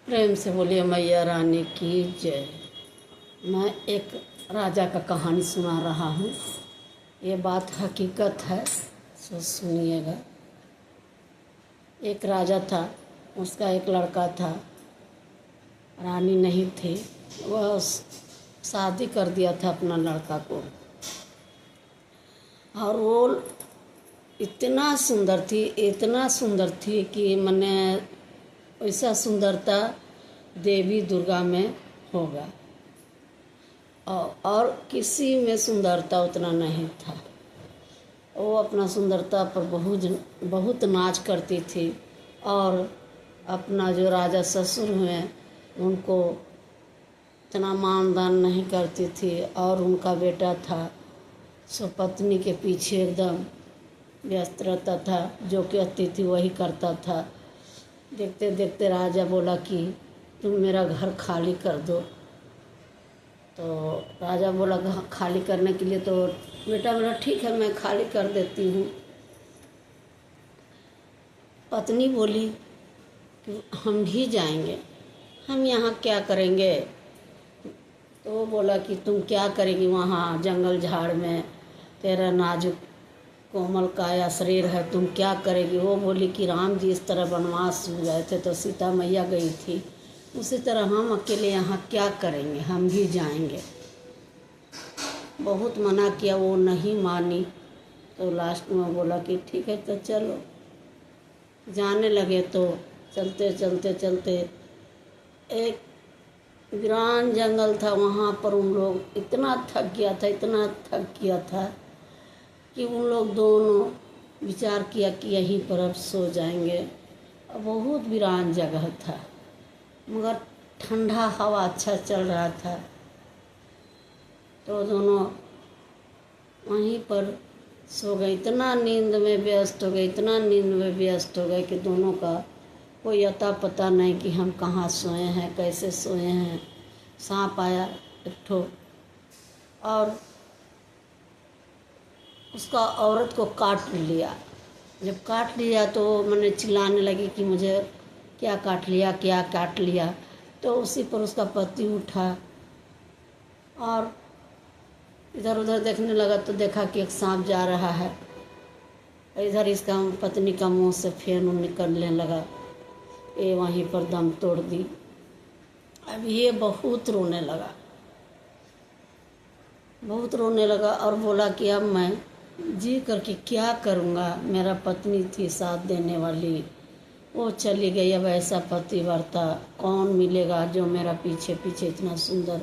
प्रेम से बोलिए मैया रानी की जय। मैं एक राजा का कहानी सुना रहा हूँ। ये बात हकीकत है, सो सुनिएगा। एक राजा था, उसका एक लड़का था, रानी नहीं थी। वह शादी कर दिया था अपना लड़का को, और वो इतना सुंदर थी कि मैंने ऐसा सुंदरता देवी दुर्गा में होगा और किसी में सुंदरता उतना नहीं था। वो अपना सुंदरता पर बहुत नाच करती थी, और अपना जो राजा ससुर हुए उनको इतना मानदान नहीं करती थी। और उनका बेटा था, सो पत्नी के पीछे एकदम व्यस्त रहता था, जो कहती थी वही करता था। देखते देखते राजा बोला कि तुम मेरा घर खाली कर दो। तो राजा बोला खाली करने के लिए, तो बेटा बोला ठीक है, मैं खाली कर देती हूँ। पत्नी बोली कि हम भी जाएंगे, हम यहाँ क्या करेंगे। तो वो बोला कि तुम क्या करेगी वहाँ जंगल झाड़ में, तेरा नाजुक कोमल काया शरीर है, तुम क्या करेगी। वो बोली कि राम जी इस तरह वनवास गए थे तो सीता मैया गई थी, उसी तरह हम अकेले यहाँ क्या करेंगे, हम भी जाएंगे। बहुत मना किया, वो नहीं मानी। तो लास्ट में बोला कि ठीक है तो चलो। जाने लगे तो चलते चलते चलते एक वीरान जंगल था, वहाँ पर उन लोग इतना थक गया था कि उन लोग दोनों विचार किया कि यहीं पर अब सो जाएंगे। बहुत वीरान जगह था, मगर ठंडा हवा अच्छा चल रहा था। तो दोनों वहीं पर सो गए। इतना नींद में व्यस्त हो गए कि दोनों का कोई अता पता नहीं कि हम कहाँ सोए हैं, कैसे सोए हैं। सांप आया एक ठो और उसका औरत को काट लिया। जब काट लिया तो मैंने चिल्लाने लगी कि मुझे क्या काट लिया। तो उसी पर उसका पति उठा और इधर उधर देखने लगा, तो देखा कि एक सांप जा रहा है। इधर इसका पत्नी का मुंह से फेन निकलने लगा। ये वहीं पर दम तोड़ दी। अब ये बहुत रोने लगा और बोला कि अब मैं जी करके क्या करूँगा। मेरा पत्नी थी साथ देने वाली, वो चली गई। अब ऐसा पतिव्रता कौन मिलेगा जो मेरा पीछे पीछे इतना सुंदर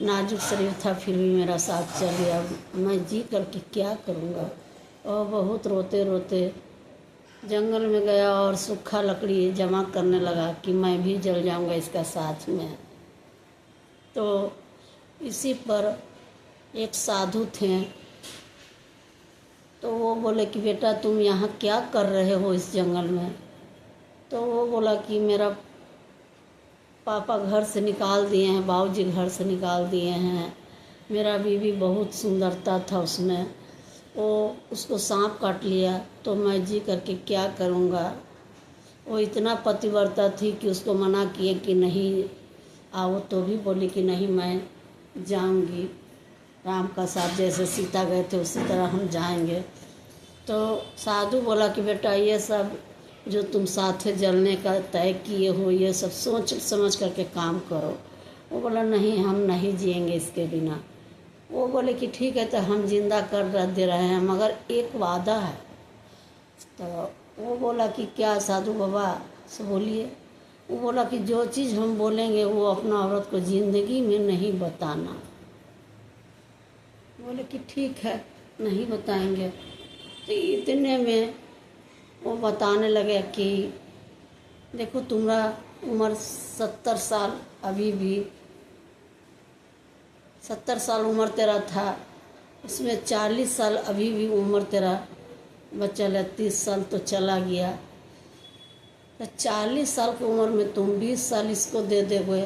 नाजुक शरीर था, फिर भी मेरा साथ चले। अब मैं जी करके क्या करूँगा। और बहुत रोते रोते जंगल में गया और सूखा लकड़ी जमा करने लगा कि मैं भी जल जाऊँगा इसका साथ में। तो इसी पर एक साधु थे, तो वो बोले कि बेटा तुम यहाँ क्या कर रहे हो इस जंगल में। तो वो बोला कि मेरा पापा घर से निकाल दिए हैं, बाबूजी घर से निकाल दिए हैं। मेरा बीवी बहुत सुंदरता था उसमें, वो उसको सांप काट लिया, तो मैं जी करके क्या करूँगा। वो इतना पतिव्रता थी कि उसको मना किए कि नहीं आओ, तो भी बोली कि नहीं मैं जाऊँगी। राम का साथ जैसे सीता गए थे उसी तरह हम जाएंगे। तो साधु बोला कि बेटा ये सब जो तुम साथ जलने का तय किए हो, ये सब सोच समझ करके काम करो। वो बोला नहीं, हम नहीं जिएंगे इसके बिना। वो बोले कि ठीक है, तो हम जिंदा कर दे रहे हैं, मगर एक वादा है। तो वो बोला कि क्या साधु बाबा से बोलिए। वो बोला कि जो चीज़ हम बोलेंगे वो अपना औरत को ज़िंदगी में नहीं बताना। बोले कि ठीक है, नहीं बताएंगे। तो इतने में वो बताने लगे कि देखो तुम्हारा उम्र 70 साल, अभी भी 70 साल उम्र तेरा था, उसमें 40 साल अभी भी उम्र तेरा बचल है, 30 साल तो चला गया। तो 40 साल की उम्र में तुम 20 साल इसको दे दोगे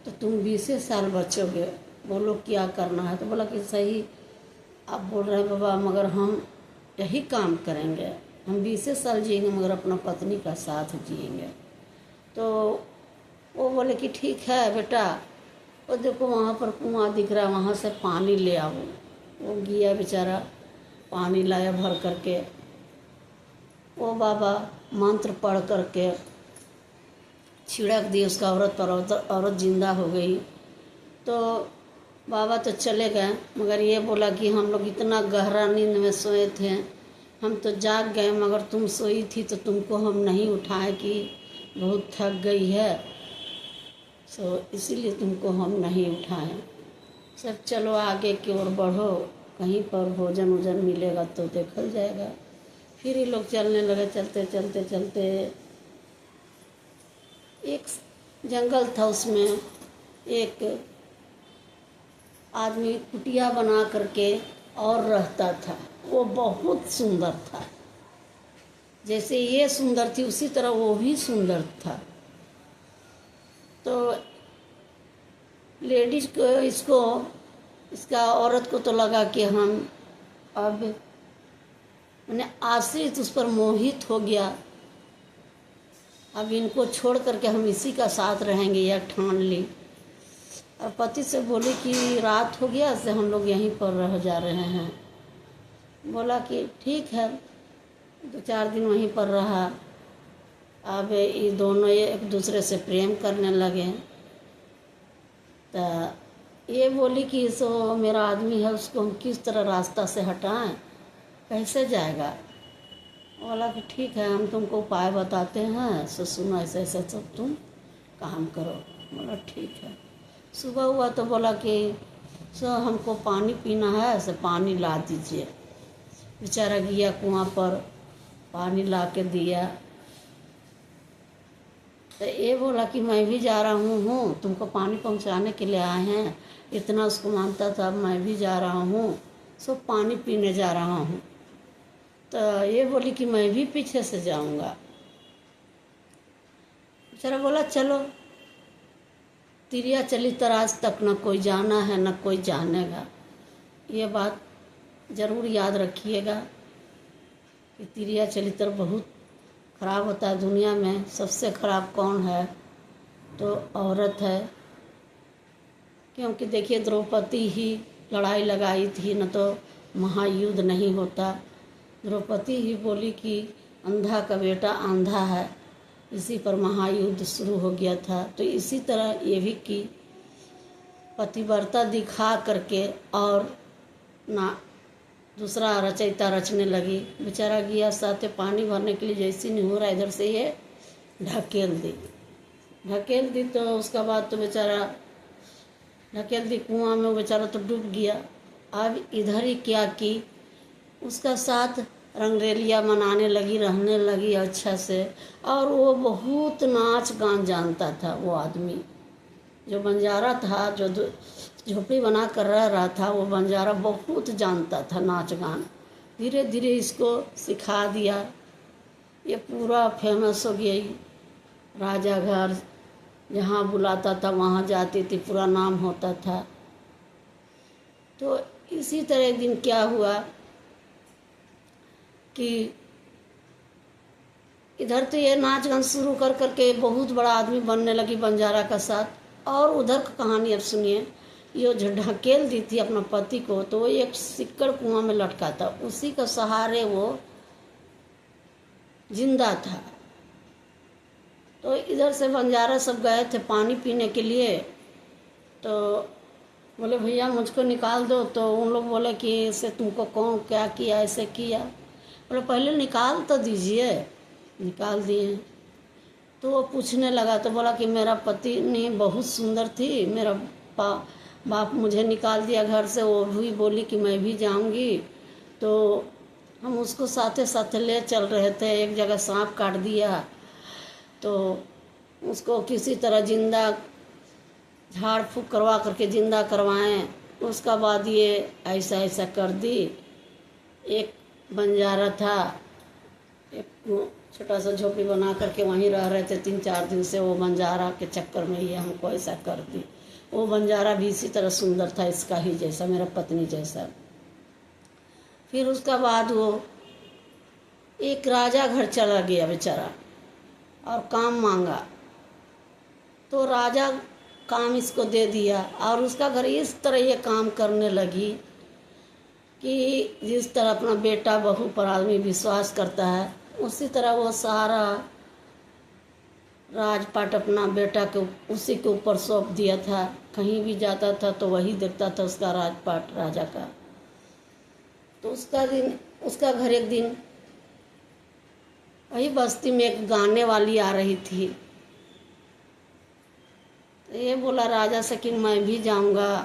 तो तुम 20 साल बचोगे। बोलो क्या करना है। तो बोला कि सही आप बोल रहे हैं बाबा, मगर हम यही काम करेंगे, हम 20 साल जिएंगे मगर अपना पत्नी का साथ जिएंगे। तो वो बोले कि ठीक है बेटा, वो देखो वहाँ पर कुआं दिख रहा है, वहाँ से पानी ले आओ। वो गया बेचारा, पानी लाया भर करके। वो बाबा मंत्र पढ़ करके छिड़क दिए उसका औरत पर, औरत जिंदा हो गई। तो बाबा तो चले गए, मगर ये बोला कि हम लोग इतना गहरा नींद में सोए थे, हम तो जाग गए, मगर तुम सोई थी तो तुमको हम नहीं उठाए कि बहुत थक गई है, सो इसीलिए तुमको हम नहीं उठाएं। सब चलो आगे की ओर बढ़ो, कहीं पर भोजन वोजन मिलेगा तो देखल जाएगा। फिर ये लोग चलने लगे। चलते चलते चलते एक जंगल था, उसमें एक आदमी कुटिया बना करके और रहता था। वो बहुत सुंदर था, जैसे ये सुंदर थी उसी तरह वो भी सुंदर था। तो लेडीज को इसका औरत को तो लगा कि हम अब मैंने आश्रित उस पर मोहित हो गया, अब इनको छोड़ करके हम इसी का साथ रहेंगे, यह ठान ली। और पति से बोली कि रात हो गया से हम लोग यहीं पर रह जा रहे हैं। बोला कि ठीक है। 2-4 दिन वहीं पर रहा। अब ये दोनों एक दूसरे से प्रेम करने लगे। तो ये बोली कि सो मेरा आदमी है, उसको हम किस तरह रास्ता से हटाएं, कैसे जाएगा। बोला कि ठीक है, हम तुमको उपाय बताते हैं, सो सुनो ऐसे ऐसे सब तुम काम करो। बोला ठीक है। सुबह हुआ तो बोला कि सो हमको पानी पीना है, ऐसे पानी ला दीजिए। बेचारा गया कुआं पर, पानी ला के दिया। तो ये बोला कि मैं भी जा रहा हूँ, तुमको पानी पहुँचाने के लिए आए हैं। इतना उसको मानता था, मैं भी जा रहा हूँ, सब पानी पीने जा रहा हूँ। तो ये बोली कि मैं भी पीछे से जाऊँगा। बेचारा बोला चलो। तिरिया चली तराज तक, न कोई जाना है न कोई जानेगा। ये बात ज़रूर याद रखिएगा कि तिरिया चली तर बहुत खराब होता है। दुनिया में सबसे खराब कौन है, तो औरत है। क्योंकि देखिए द्रौपदी ही लड़ाई लगाई थी, न तो महायुद्ध नहीं होता। द्रौपदी ही बोली कि अंधा का बेटा आंधा है, इसी पर महायुद्ध शुरू हो गया था। तो इसी तरह ये भी कि पतिव्रता दिखा करके और ना दूसरा रचयिता रचने लगी। बेचारा गया साथे पानी भरने के लिए, जैसी नहीं हो रहा इधर से ये ढकेल दी। तो उसका बाद तो बेचारा ढकेल दी कुआं में, बेचारा तो डूब गया। अब इधर ही क्या की, उसका साथ रंगरेलिया मनाने लगी, रहने लगी अच्छा से। और वो बहुत नाच गान जानता था। वो आदमी जो बंजारा था, जो झोपड़ी बना कर रह रहा था, वो बंजारा बहुत जानता था नाच गान। धीरे धीरे इसको सिखा दिया। ये पूरा फेमस हो गई। राजा घर जहाँ बुलाता था वहाँ जाती थी, पूरा नाम होता था। तो इसी तरह एक दिन क्या हुआ कि इधर तो ये नाच गान शुरू कर करके बहुत बड़ा आदमी बनने लगी बंजारा का साथ। और उधर की कहानी अब सुनिए। ये जो ढकेल दी थी अपना पति को, तो वो एक सिक्कड़ कुआं में लटका था, उसी के सहारे वो जिंदा था। तो इधर से बंजारा सब गए थे पानी पीने के लिए। तो बोले भैया मुझको निकाल दो। तो उन लोग बोले कि इसे तुमको कौन क्या किया, ऐसे किया। बोले पहले निकाल तो दीजिए। निकाल दिए। तो वो पूछने लगा, तो बोला कि मेरा पति ने बहुत सुंदर थी, मेरा बाप मुझे निकाल दिया घर से। वो भी बोली कि मैं भी जाऊंगी। तो हम उसको साथे साथे ले चल रहे थे, एक जगह सांप काट दिया। तो उसको किसी तरह जिंदा झाड़ फूँक करवा करके जिंदा करवाएं। उसका बाद ये ऐसा ऐसा कर दी। एक बंजारा था, एक छोटा सा झोपड़ी बना करके वहीं रह रहे थे 3-4 दिन से। वो बंजारा के चक्कर में ये हमको ऐसा कर दी। वो बंजारा भी इसी तरह सुंदर था, इसका ही जैसा, मेरा पत्नी जैसा। फिर उसका बाद वो एक राजा घर चला गया बेचारा और काम मांगा। तो राजा काम इसको दे दिया और उसका घर इस तरह ये काम करने लगी कि जिस तरह अपना बेटा बहू पर आदमी विश्वास करता है, उसी तरह वो सारा राजपाट अपना बेटा के उसी के ऊपर सौंप दिया था। कहीं भी जाता था तो वही देखता था उसका राजपाट राजा का। तो उसका घर एक दिन वही बस्ती में एक गाने वाली आ रही थी। तो ये बोला राजा से कि मैं भी जाऊंगा।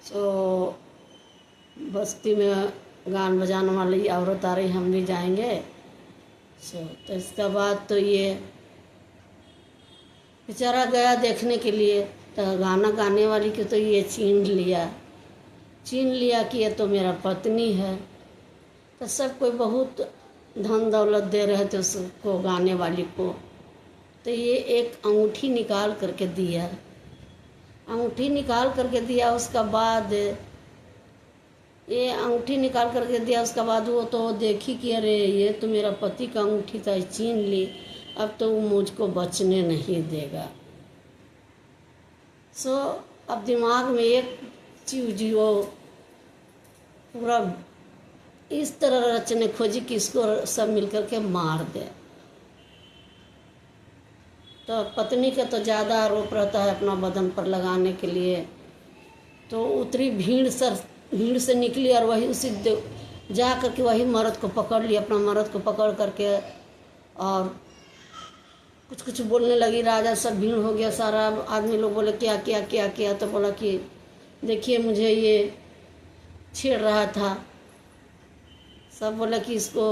तो बस्ती में गान बजाने वाली औरत आ रही, हम भी जाएंगे। तो इसका बाद तो ये बेचारा गया देखने के लिए। तो गाना गाने वाली को तो ये छीन लिया कि ये तो मेरा पत्नी है। तो सब कोई बहुत धन दौलत दे रहे थे उसको, गाने वाली को। तो ये एक अंगूठी निकाल करके दिया। उसका बाद ये अंगूठी निकाल करके दिया। उसका बाद वो तो देखी कि अरे ये तो मेरा पति का अंगूठी था, छीन ली, अब तो वो मुझको बचने नहीं देगा। अब दिमाग में एक चीज वो पूरा इस तरह रचने खोजी कि इसको सब मिलकर के मार दे। तो पत्नी का तो ज़्यादा आरोप रहता है अपना बदन पर लगाने के लिए। तो उतरी भीड़ से निकली और वही उसी जा करके वही मर्द को पकड़ लिया। अपना मर्द को पकड़ करके और कुछ बोलने लगी। राजा सब भीड़ हो गया, सारा आदमी लोग बोले क्या किया क्या किया। तो बोला कि देखिए मुझे ये छेड़ रहा था। सब बोले कि इसको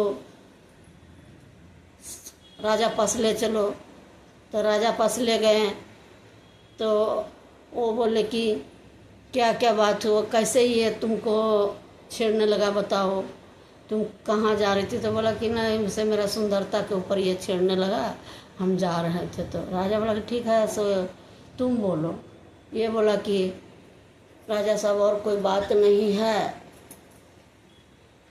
राजा पास ले चलो। तो राजा पास ले गए। तो वो बोले कि क्या क्या बात हो, कैसे ये तुमको छेड़ने लगा, बताओ तुम कहाँ जा रही थी। तो बोला कि नहीं, मुझसे मेरा सुंदरता के ऊपर ये छेड़ने लगा, हम जा रहे थे। तो राजा बोला कि ठीक है, सो तुम बोलो। ये बोला कि राजा साहब और कोई बात नहीं है,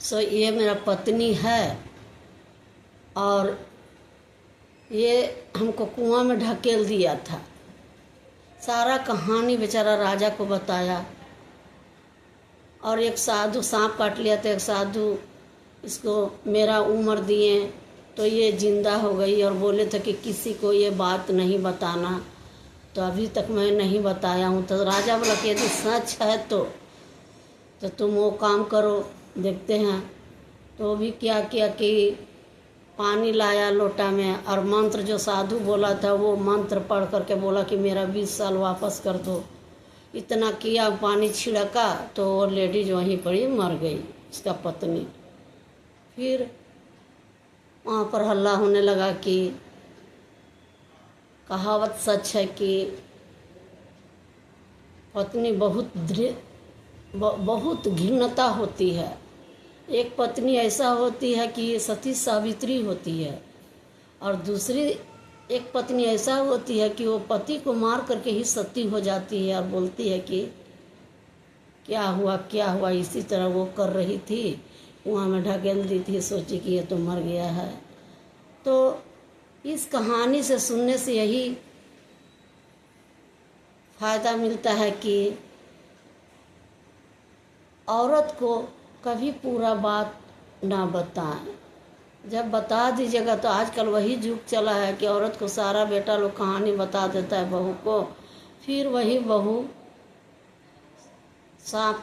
सो ये मेरा पत्नी है और ये हमको कुआं में ढकेल दिया था। सारा कहानी बेचारा राजा को बताया। और एक साधु सांप काट लिया था, एक साधु इसको मेरा उम्र दिए तो ये जिंदा हो गई और बोले थे कि किसी को ये बात नहीं बताना। तो अभी तक मैं नहीं बताया हूँ। तो राजा बोला कि यदि सच है तो तुम वो काम करो, देखते हैं। तो भी क्या किया कि पानी लाया लोटा में और मंत्र जो साधु बोला था वो मंत्र पढ़ करके बोला कि मेरा 20 साल वापस कर दो। इतना किया, पानी छिड़का तो वो लेडीज वहीं पड़ी मर गई, उसका पत्नी। फिर वहाँ पर हल्ला होने लगा कि कहावत सच है कि पत्नी बहुत घृणता होती है। एक पत्नी ऐसा होती है कि सती सावित्री होती है और दूसरी एक पत्नी ऐसा होती है कि वो पति को मार करके ही सती हो जाती है और बोलती है कि क्या हुआ। इसी तरह वो कर रही थी, कुआं में ढकेल दी थी, सोची कि ये तो मर गया है। तो इस कहानी से सुनने से यही फायदा मिलता है कि औरत को कभी पूरा बात ना बताएं। जब बता दीजिएगा तो आजकल वही युग चला है कि औरत को सारा बेटा लोग कहानी बता देता है बहू को, फिर वही बहू सांप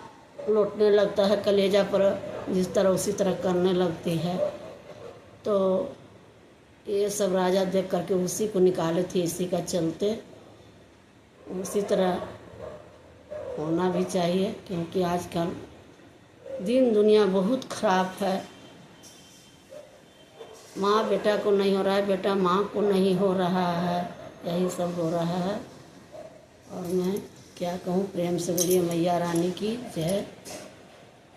लौटने लगता है कलेजा पर, जिस तरह उसी तरह करने लगती है। तो ये सब राजा देख करके उसी को निकाले थे, इसी का चलते। उसी तरह होना भी चाहिए, क्योंकि आजकल दिन दुनिया बहुत ख़राब है। माँ बेटा को नहीं हो रहा है, बेटा माँ को नहीं हो रहा है, यही सब हो रहा है। और मैं क्या कहूँ, प्रेम से बोलिए मैया रानी की जय।